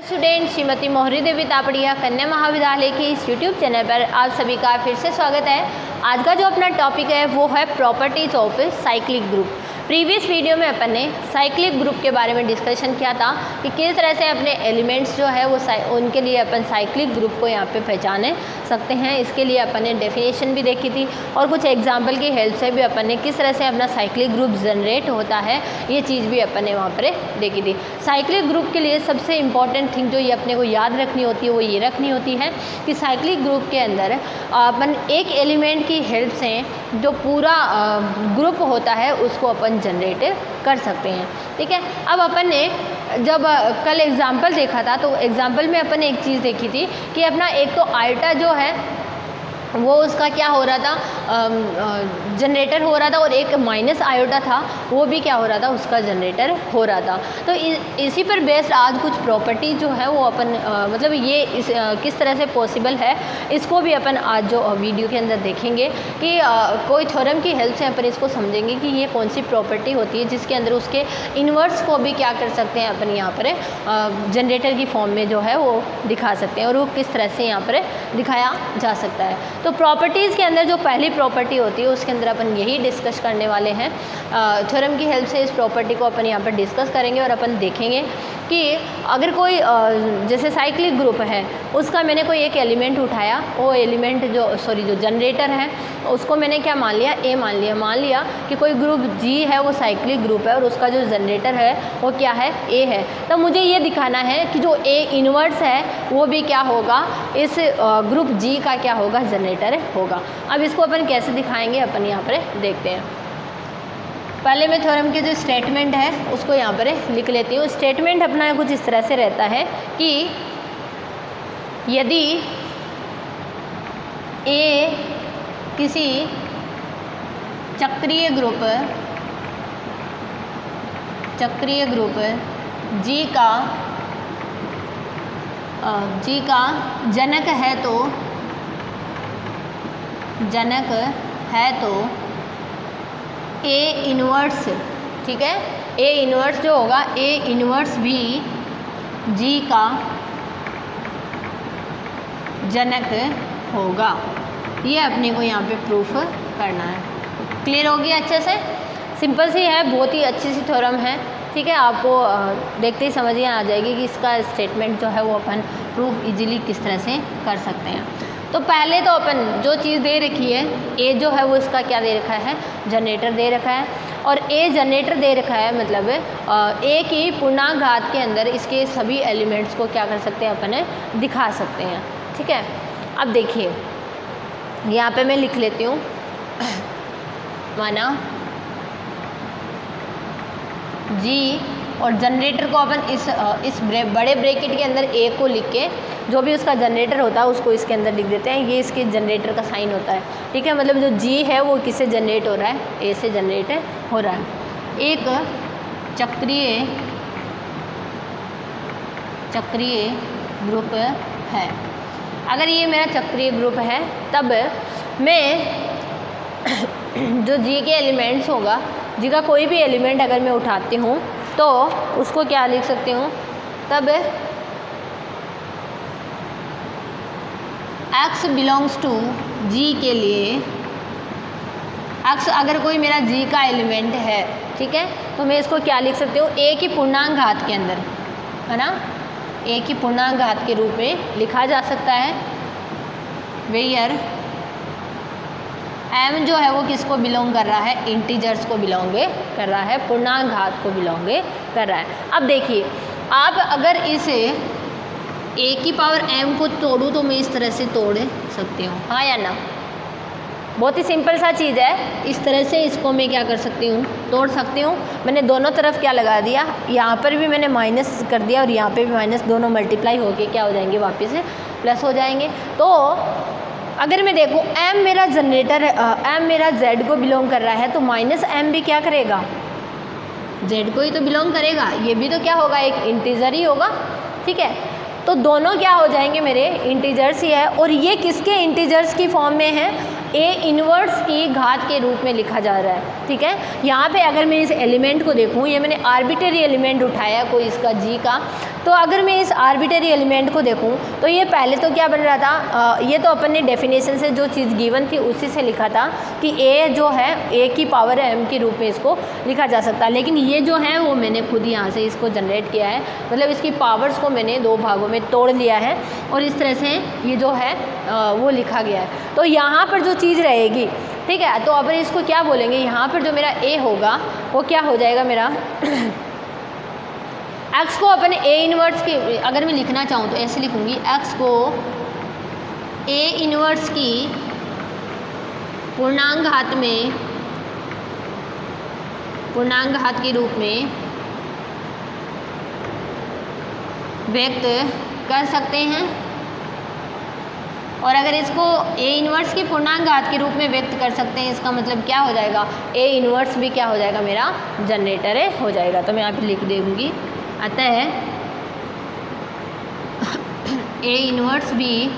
Student Shrimati मोहरी देवी तापड़िया कन्या महाविद्यालय की इस यूट्यूब चैनल पर आप सभी का फिर से स्वागत है। आज का जो अपना टॉपिक है वो है properties of cyclic group. Previous video में अपन ने साइक्लिक ग्रुप के बारे में डिस्कशन किया था कि किस तरह से अपने एलिमेंट्स जो है वो उनके लिए अपन साइक्लिक ग्रुप को यहाँ पे पहचाने सकते हैं। इसके लिए अपन ने डेफिनेशन भी देखी थी और कुछ एग्जाम्पल की हेल्प से भी अपन ने किस तरह से अपना साइक्लिक ग्रुप जनरेट होता है ये चीज़ भी अपन ने वहाँ पर देखी थी। साइक्लिक ग्रुप के लिए सबसे इम्पॉर्टेंट थिंग जो ये अपने को याद रखनी होती है वो ये रखनी होती है कि साइक्लिक ग्रुप के अंदर अपन एक एलिमेंट की हेल्प से जो पूरा ग्रुप होता है उसको अपन जनरेट कर सकते हैं। ठीक है, अब अपन ने जब कल एग्जाम्पल देखा था तो एग्जाम्पल में अपन ने एक चीज़ देखी थी कि अपना एक तो आइटा जो है वो उसका क्या हो रहा था, जनरेटर हो रहा था और एक माइनस आयोटा था वो भी क्या हो रहा था, उसका जनरेटर हो रहा था। तो इसी पर बेस्ड आज कुछ प्रॉपर्टी जो है वो अपन मतलब ये किस तरह से पॉसिबल है इसको भी अपन आज जो वीडियो के अंदर देखेंगे कि कोई थ्योरम की हेल्प से अपन इसको समझेंगे कि ये कौन सी प्रॉपर्टी होती है जिसके अंदर उसके इन्वर्स को भी क्या कर सकते हैं अपन यहाँ पर जनरेटर की फॉर्म में जो है वो दिखा सकते हैं और वो किस तरह से यहाँ पर दिखाया जा सकता है। तो प्रॉपर्टीज़ के अंदर जो पहली प्रॉपर्टी होती है उसके अंदर अपन यही डिस्कस करने वाले हैं। थ्योरम की हेल्प से इस प्रॉपर्टी को अपन यहाँ पर डिस्कस करेंगे और अपन देखेंगे कि अगर कोई जैसे साइक्लिक ग्रुप है उसका मैंने कोई एक एलिमेंट उठाया, वो एलिमेंट जो जनरेटर है उसको मैंने क्या मान लिया, ए मान लिया कि कोई ग्रुप जी है वो साइक्लिक ग्रुप है और उसका जो जनरेटर है वो क्या है, ए है। तो मुझे ये दिखाना है कि जो ए इन्वर्स है वो भी क्या होगा, इस ग्रुप जी का क्या होगा, जनरेटर होगा। अब इसको अपन कैसे दिखाएंगे अपन यहाँ पर देखते हैं। पहले मैं थ्योरम के जो स्टेटमेंट है उसको यहाँ पर लिख लेती हूँ। स्टेटमेंट अपना कुछ इस तरह से रहता है कि यदि ए किसी चक्रीय ग्रुप जी का जनक है तो ए इन्वर्स, ठीक है, ए इन्वर्स जो होगा, ए इन्वर्स भी जी का जनक होगा। ये अपने को यहाँ पे प्रूफ करना है। क्लियर होगी अच्छे से? सिंपल सी है, बहुत ही अच्छी सी थ्योरम है। ठीक है, आपको देखते ही समझ में आ जाएगी कि इसका स्टेटमेंट जो है वो अपन प्रूफ इजीली किस तरह से कर सकते हैं। तो पहले तो अपन जो चीज़ दे रखी है, ए जो है वो इसका क्या दे रखा है, जनरेटर दे रखा है और ए जनरेटर दे रखा है मतलब ए की पूर्णांक घात के अंदर इसके सभी एलिमेंट्स को क्या कर सकते हैं, अपन दिखा सकते हैं। ठीक है, अब देखिए यहाँ पे मैं लिख लेती हूँ, माना जी और जनरेटर को अपन इस बड़े ब्रैकेट के अंदर ए को लिख के जो भी उसका जनरेटर होता है उसको इसके अंदर लिख देते हैं। ये इसके जनरेटर का साइन होता है। ठीक है, मतलब जो जी है वो किससे जनरेट हो रहा है, ए से जनरेट हो रहा है। एक चक्रीय ग्रुप है। अगर ये मेरा चक्रीय ग्रुप है तब मैं जो जी के एलिमेंट्स होगा, जी का कोई भी एलिमेंट अगर मैं उठाती हूँ तो उसको क्या लिख सकती हूँ, तब x बिलोंग्स टू जी के लिए, x अगर कोई मेरा जी का एलिमेंट है, ठीक है, तो मैं इसको क्या लिख सकती हूँ, ए की पूर्णांक घात के अंदर, है ना, ए की पूर्णांक घात के रूप में लिखा जा सकता है। वेयर m जो है वो किसको बिलोंग कर रहा है, इंटीजर्स को बिलोंग कर रहा है, पूर्णांक घात को बिलोंग कर रहा है। अब देखिए, आप अगर इसे a की पावर m को तोड़ूँ तो मैं इस तरह से तोड़ सकती हूँ, हाँ या ना? बहुत ही सिंपल सा चीज़ है। इस तरह से इसको मैं क्या कर सकती हूँ, तोड़ सकती हूँ। मैंने दोनों तरफ क्या लगा दिया, यहाँ पर भी मैंने माइनस कर दिया और यहाँ पे भी माइनस, दोनों मल्टीप्लाई होके क्या हो जाएंगे, वापस से प्लस हो जाएंगे। तो अगर मैं देखूँ m मेरा जनरेटर है, m मेरा z को बिलोंग कर रहा है तो माइनस m भी क्या करेगा, z को ही तो बिलोंग करेगा। ये भी तो क्या होगा, एक इंटीजर ही होगा। ठीक है, तो दोनों क्या हो जाएंगे, मेरे इंटीजर्स ही है। और ये किसके इंटीजर्स की फॉर्म में है, ए इन्वर्स की घात के रूप में लिखा जा रहा है। ठीक है, यहाँ पे अगर मैं इस एलिमेंट को देखूँ, ये मैंने आर्बिट्रेरी एलिमेंट उठाया कोई इसका जी का, तो अगर मैं इस आर्बिटरी एलिमेंट को देखूं तो ये पहले तो क्या बन रहा था, ये तो अपन ने डेफिनेशन से जो चीज़ गिवन थी उसी से लिखा था कि a जो है a की पावर m के रूप में इसको लिखा जा सकता है, लेकिन ये जो है वो मैंने खुद यहाँ से इसको जनरेट किया है, मतलब इसकी पावर्स को मैंने दो भागों में तोड़ लिया है और इस तरह से ये जो है वो लिखा गया है। तो यहाँ पर जो चीज़ रहेगी, ठीक है, तो अब इसको क्या बोलेंगे, यहाँ पर जो मेरा a होगा वो क्या हो जाएगा मेरा x को अपन a इनवर्स की अगर मैं लिखना चाहूँ तो ऐसे लिखूँगी, x को a इनवर्स की पूर्णांक घात के रूप में व्यक्त कर सकते हैं। और अगर इसको a इनवर्स की पूर्णांक घात के रूप में व्यक्त कर सकते हैं, इसका मतलब क्या हो जाएगा, a इनवर्स भी क्या हो जाएगा, मेरा जनरेटर हो जाएगा। तो मैं यहाँ पे लिख दूँगी, अतः a इनवर्स भी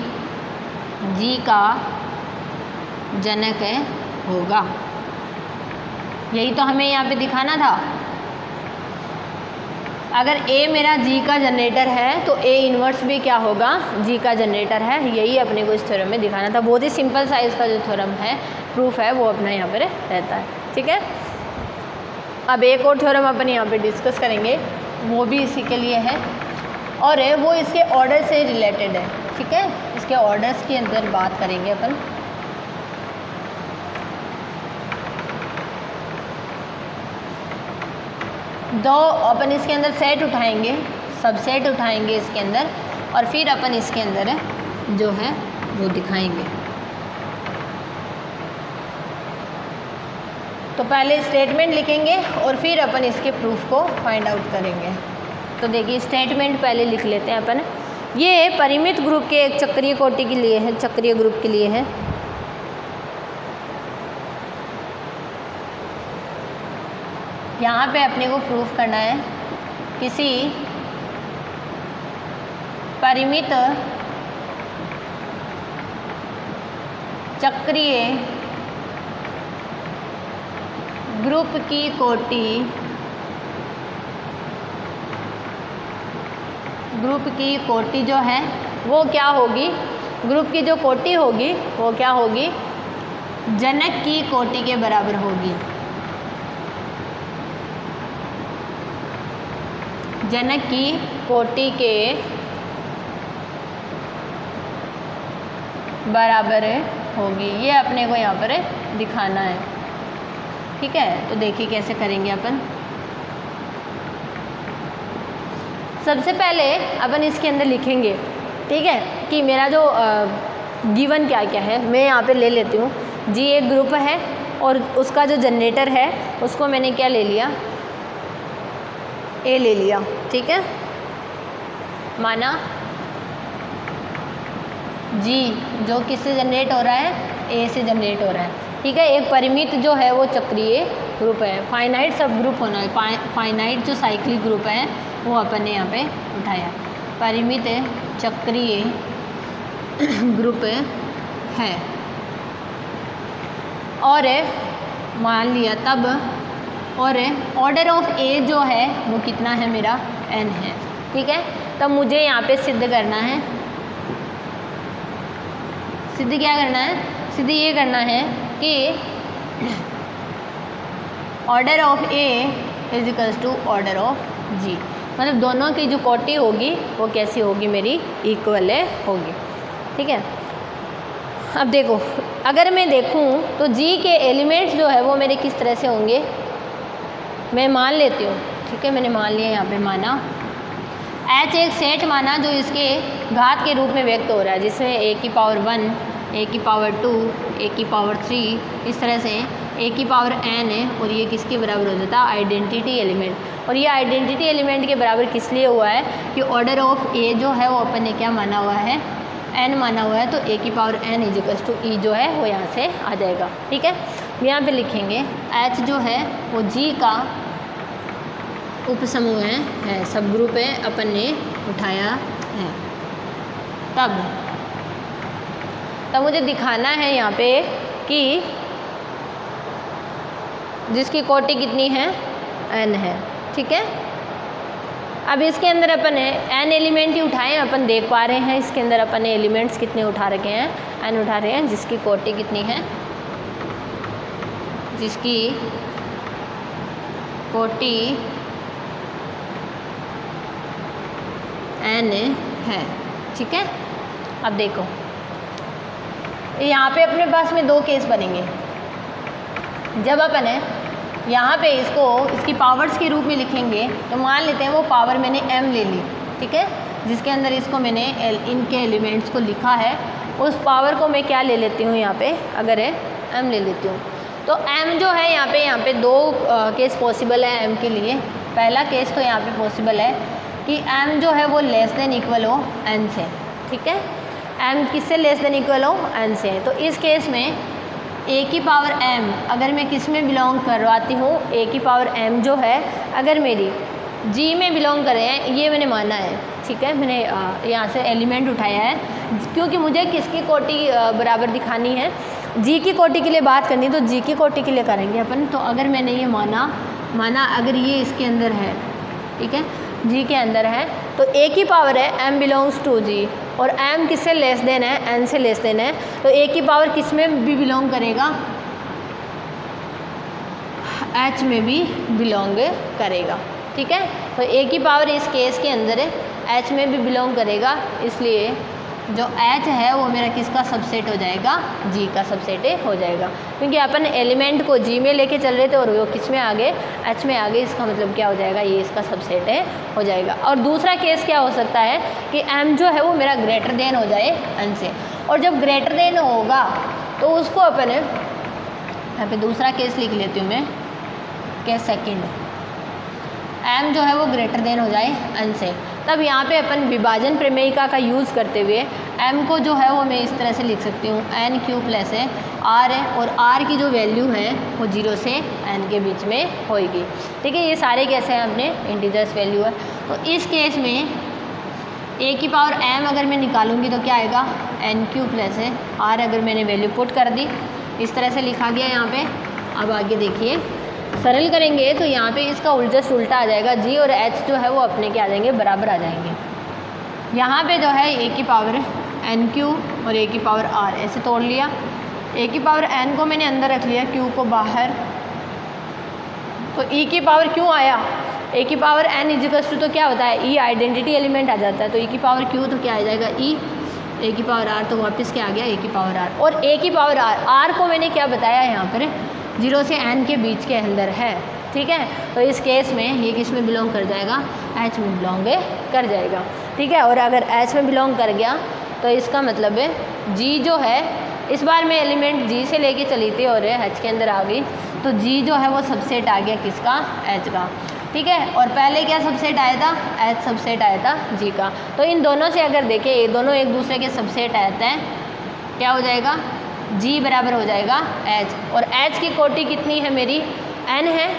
g का जनक होगा। यही तो हमें यहाँ पे दिखाना था। अगर a मेरा g का जनरेटर है तो a इनवर्स भी क्या होगा, g का जनरेटर है। यही अपने को इस थ्योरम में दिखाना था। बहुत ही सिंपल सा इसका जो थ्योरम है, प्रूफ है, वो अपना यहाँ पर रहता है। ठीक है, अब एक और थ्योरम अपन यहाँ पे डिस्कस करेंगे, वो भी इसी के लिए है और वो इसके ऑर्डर से रिलेटेड है। ठीक है, इसके ऑर्डर्स के अंदर बात करेंगे अपन। दो अपन इसके अंदर सेट उठाएंगे, सबसेट उठाएंगे इसके अंदर, और फिर अपन इसके अंदर जो है वो दिखाएंगे। तो पहले स्टेटमेंट लिखेंगे और फिर अपन इसके प्रूफ को फाइंड आउट करेंगे। तो देखिए, स्टेटमेंट पहले लिख लेते हैं अपन। ये परिमित ग्रुप के एक चक्रीय कोटि के लिए है, चक्रीय ग्रुप के लिए है। यहाँ पे अपने को प्रूफ करना है किसी परिमित चक्रीय ग्रुप की कोटि जो है वो क्या होगी, ग्रुप की जो कोटि होगी वो क्या होगी, जनक की कोटि के बराबर होगी। जनक की कोटि के बराबर होगी, ये अपने को यहाँ पर दिखाना है। ठीक है, तो देखिए कैसे करेंगे अपन। सबसे पहले अपन इसके अंदर लिखेंगे, ठीक है, कि मेरा जो गिवन क्या क्या है, मैं यहाँ पे ले लेती हूँ। जी एक ग्रुप है और उसका जो जनरेटर है उसको मैंने क्या ले लिया, ए ले लिया। ठीक है, माना जी जो किससे जनरेट हो रहा है, ए से जनरेट हो रहा है। ठीक है, एक परिमित जो है वो चक्रीय ग्रुप है, फाइनाइट सब ग्रुप होना है। फाइनाइट जो साइक्लिक ग्रुप है वो अपन ने यहाँ पे उठाया, परिमित चक्रीय ग्रुप है। और मान लिया तब, और ऑर्डर ऑफ ए जो है वो कितना है, मेरा n है। ठीक है, तब मुझे यहाँ पे सिद्ध करना है, सिद्ध क्या करना है, सिद्ध ये करना है कि order of A is equals to order of G, मतलब दोनों की जो कोटि होगी वो कैसी होगी, मेरी इक्वल होगी। ठीक है, अब देखो, अगर मैं देखूं तो जी के एलिमेंट्स जो है वो मेरे किस तरह से होंगे, मैं मान लेती हूँ। ठीक है, मैंने मान लिया, यहाँ पे माना h एक सेट माना जो इसके घात के रूप में व्यक्त हो रहा है, जिसमें a की पावर 1, a की पावर 2, a की पावर 3, इस तरह से a की पावर n है। और ये किसके बराबर हो जाता है, आइडेंटिटी एलिमेंट। और ये आइडेंटिटी एलिमेंट के बराबर किस लिए हुआ है कि ऑर्डर ऑफ a जो है वो अपन ने क्या माना हुआ है, n माना हुआ है। तो a की power n is equals to e जो है वो यहाँ से आ जाएगा। ठीक है, यहाँ पे लिखेंगे h जो है वो g का उपसमूह है, सब ग्रुप है, अपन ने उठाया है। तब मुझे दिखाना है यहाँ पे कि जिसकी कोटि कितनी है, n है। ठीक है, अब इसके अंदर अपन एन एलिमेंट ही उठाए, अपन देख पा रहे हैं इसके अंदर अपन एलिमेंट्स कितने उठा रखे हैं, एन उठा रहे हैं, जिसकी कोटि कितनी है, जिसकी कोटि एन है। ठीक है, अब देखो यहाँ पे अपने पास में दो केस बनेंगे। जब अपन यहाँ पे इसकी पावर्स के रूप में लिखेंगे तो मान लेते हैं वो पावर मैंने m ले ली, ठीक है, जिसके अंदर इसको मैंने इनके एलिमेंट्स को लिखा है, उस पावर को मैं क्या ले लेती हूँ यहाँ पे, अगर m ले लेती हूँ तो m जो है यहाँ पे दो केस पॉसिबल है m के लिए। पहला केस तो यहाँ पे पॉसिबल है कि m जो है वो लेस देन इक्वल हो n से। ठीक है, m किससे लेस देन इक्वल हो, n से। तो इस केस में a की पावर m अगर मैं किस में बिलोंग करवाती हूँ, a की पावर m जो है अगर मेरी g में बिलोंग कर रहे हैं, ये मैंने माना है। ठीक है, मैंने यहाँ से एलिमेंट उठाया है क्योंकि मुझे किसकी कोटि बराबर दिखानी है, g की कोटि के लिए बात करनी, तो g की कोटि के लिए करेंगे अपन। तो अगर मैंने ये माना अगर ये इसके अंदर है, ठीक है, g के अंदर है, तो a की पावर है m बिलोंग्स टू g और m किससे लेस देन है, n से लेस देन है, तो a की पावर किस में भी बिलोंग करेगा, h में भी बिलोंग करेगा। ठीक है, तो a की पावर इस केस के अंदर है h में भी बिलोंग करेगा, इसलिए जो h है वो मेरा किसका सबसेट हो जाएगा, g का सबसेट हो जाएगा, क्योंकि अपन एलिमेंट को g में लेके चल रहे थे और वो किस में आ गए, h में आ गए। इसका मतलब क्या हो जाएगा, ये इसका सबसेट हो जाएगा। और दूसरा केस क्या हो सकता है कि m जो है वो मेरा ग्रेटर देन हो जाए n से, और जब ग्रेटर देन होगा तो उसको अपन यहाँ पे दूसरा केस लिख लेती हूँ मैं, केस सेकेंड, m जो है वो ग्रेटर देन हो जाए n से। तब यहाँ पे अपन विभाजन प्रमेयिका का यूज़ करते हुए m को जो है वो मैं इस तरह से लिख सकती हूँ, n क्यू प्लस है r है, और r की जो वैल्यू है वो 0 से n के बीच में होएगी। ठीक है, ये सारे कैसे हैं अपने इंटीजर्स वैल्यू है। तो इस केस में a की पावर m अगर मैं निकालूंगी तो क्या आएगा, n क्यू प्लस है r, अगर मैंने वैल्यू पुट कर दी, इस तरह से लिखा गया यहाँ पे। अब आगे देखिए, सरल करेंगे तो यहाँ पे इसका जस्ट उल्टा आ जाएगा, g और h जो है वो अपने के आ जाएंगे, बराबर आ जाएंगे। यहाँ पे जो है a की पावर n क्यू और a की पावर r ऐसे तोड़ लिया, a की पावर n को मैंने अंदर रख लिया, q को बाहर, तो e की पावर क्यों आया, a की पावर n इजिकल्स टू तो क्या होता है, e आइडेंटिटी एलिमेंट आ जाता है, तो e की पावर q तो क्या आ जाएगा e, a की पावर r तो वापस क्या आ गया, a की पावर r, और a की पावर r को मैंने क्या बताया यहाँ पर 0 से n के बीच के अंदर है। ठीक है, तो इस केस में ये किस में बिलोंग कर जाएगा, h में बिलोंग कर जाएगा। ठीक है, और अगर h में बिलोंग कर गया तो इसका मतलब है g जो है, इस बार मैं एलिमेंट g से लेके चली थी और h के अंदर आ गई, तो g जो है वो सबसेट आ गया किसका, h का। ठीक है, और पहले क्या सबसेट आया था, h सबसेट आया था g का। तो इन दोनों से अगर देखें, ये दोनों एक दूसरे के सबसेट आते हैं, क्या हो जाएगा, g बराबर हो जाएगा h, और h की कोटि कितनी है मेरी, n है।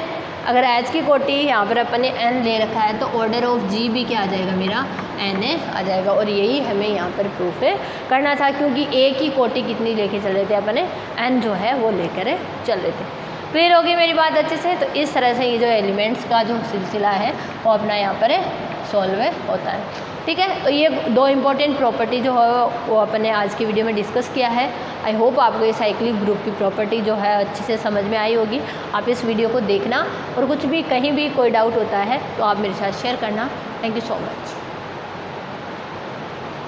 अगर h की कोटि यहाँ पर अपन ने n ले रखा है तो ऑर्डर ऑफ g भी क्या आ जाएगा मेरा, n आ जाएगा। और यही हमें यहाँ पर प्रूफ करना था, क्योंकि a की कोटि कितनी लेके चल रहे थे अपन, n जो है वो लेकर चल रहे थे। क्लियर हो गई मेरी बात अच्छे से। तो इस तरह से ये जो एलिमेंट्स का जो सिलसिला है वो अपना यहाँ पर सॉल्व होता है। ठीक है, तो ये दो इम्पॉर्टेंट प्रॉपर्टी जो है वो अपन ने आज की वीडियो में डिस्कस किया है। आई होप आपको ये साइक्लिक ग्रुप की प्रॉपर्टी जो है अच्छे से समझ में आई होगी। आप इस वीडियो को देखना, और कुछ भी कहीं भी कोई डाउट होता है तो आप मेरे साथ शेयर करना। Thank you so much.